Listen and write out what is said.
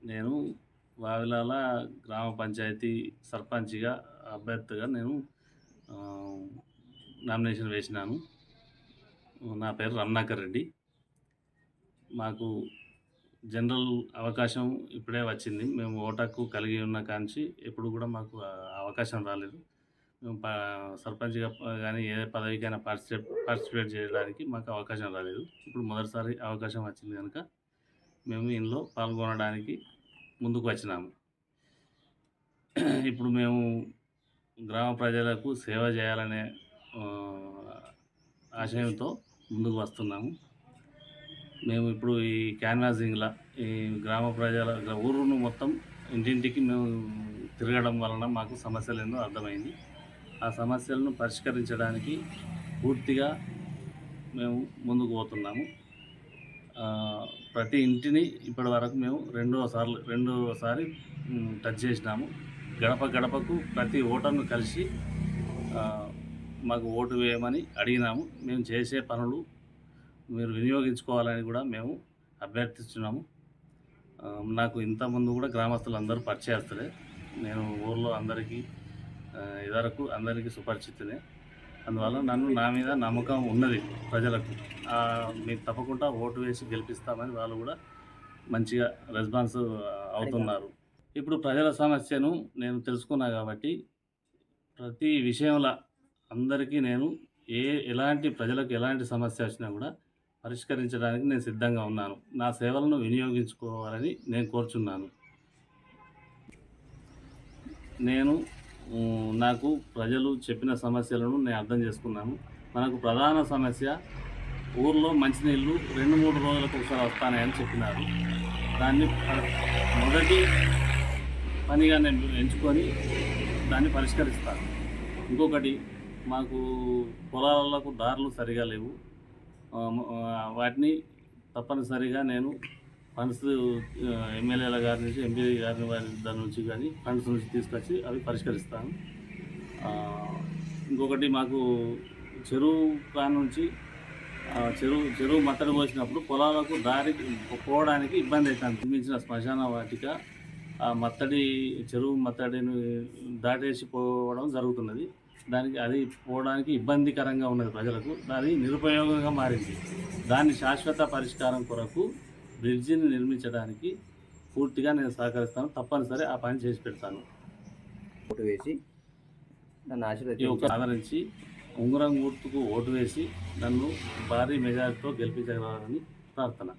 నేను వావిలాల గ్రామ పంచాయతీ సర్పంచ్‌గా అభ్యర్థిగా నేను ఆహ్, నామినేషన్ వేసినాను. నా పేరు రమణాకర్ రెడ్డి. మాకు జనరల్ అవకాశం ఇప్పుడే వచ్చింది. మేము ఓటు హక్కు కలిగి ఉన్న కాంచి ఎప్పుడు కూడా మాకు అవకాశం రాలేదు. మేము సర్పంచ్‌గా గానీ ఏ పదవికైనా పార్టిసిపేట్ చేయడానికి మాకు అవకాశం రాలేదు. ఇప్పుడు మొదటిసారి అవకాశం వచ్చింది గనుక మేము ఇందులో పాల్గొనడానికి ముందుకు వచ్చినాము. ఇప్పుడు మేము గ్రామ ప్రజలకు సేవ చేయాలనే ఆహ్, ఆశయంతో ముందుకు వస్తున్నాము. మేము ఇప్పుడు ఈ క్యాన్వాసింగ్‌ల ఈ గ్రామ ప్రజల ఊరును మొత్తం ఇంటింటికి మేము తిరగడం వలన మాకు సమస్యలెన్నో అర్థమైంది. ఆ సమస్యలను పరిష్కరించడానికి పూర్తిగా మేము ముందుకు పోతున్నాము. ప్రతి ఇంటిని ఇప్పటివరకు మేము రెండోసారి టచ్ చేసినాము. గడప గడపకు ప్రతి ఓటర్‌ను కలిసి మాకు ఓటు వేయమని అడిగినాము. మేము చేసే పనులు మీరు వినియోగించుకోవాలని కూడా మేము అభ్యర్థిస్తున్నాము. నాకు ఇంతకుముందు కూడా గ్రామస్తులందరూ పరిచయస్తులే. నేను ఊర్లో అందరికీ ఇదివరకు అందరికీ సుపరిచితునే. అందువల్ల నా మీద నమ్మకం ఉన్నది ప్రజలకు. మీకు తప్పకుండా ఓటు వేసి గెలిపిస్తామని వాళ్ళు కూడా మంచిగా రెస్పాన్స్ అవుతున్నారు. ఇప్పుడు ప్రజల సమస్యను నేను తెలుసుకున్నా కాబట్టి ప్రతి విషయంలో అందరికీ నేను ప్రజలకు ఎలాంటి సమస్య వచ్చినా కూడా పరిష్కరించడానికి నేను సిద్ధంగా ఉన్నాను. నా సేవలను వినియోగించుకోవాలని నేను కోరుచున్నాను. నాకు ప్రజలు చెప్పిన సమస్యలను నేను అర్థం చేసుకున్నాను. మనకు ప్రధాన సమస్య ఊర్లో మంచినీళ్ళు 2-3 రోజులకు ఒకసారి వస్తాయని చెప్పినారు. దాన్ని మొదటి పనిగా నేను ఎంచుకొని దాన్ని పరిష్కరిస్తాను. ఇంకొకటి మాకు పొలాలకు దారులు సరిగా లేవు. వాటిని తప్పనిసరిగా నేను ఫండ్స్ ఎమ్మెల్యేల గారి నుంచి, ఎంపీ గారి దాని నుంచి కానీ ఫండ్స్ నుంచి తీసుకొచ్చి అవి పరిష్కరిస్తాను. ఇంకొకటి మాకు చెరువు నుంచి చెరువు మత్తడి పోసినప్పుడు పొలాలకు పోవడానికి ఇబ్బంది అవుతుంది. నిర్మించిన శ్మశాన వాటిక ఆ చెరువు మత్తడిని దాటేసి పోవడం జరుగుతున్నది. అది పోవడానికి ఇబ్బందికరంగా ఉన్నది ప్రజలకు. అది నిరుపయోగంగా మారింది. దాన్ని శాశ్వత పరిష్కారం కొరకు బ్రిడ్జిని నిర్మించడానికి పూర్తిగా నేను సహకరిస్తాను. తప్పనిసరి ఆ పని చేసి పెడతాను. ఓటు వేసి నన్ను ఆదరించి ఉంగరం గుర్తుకు ఓటు వేసి నన్ను భారీ మెజారిటీతో గెలిపించగలరని ప్రార్థన.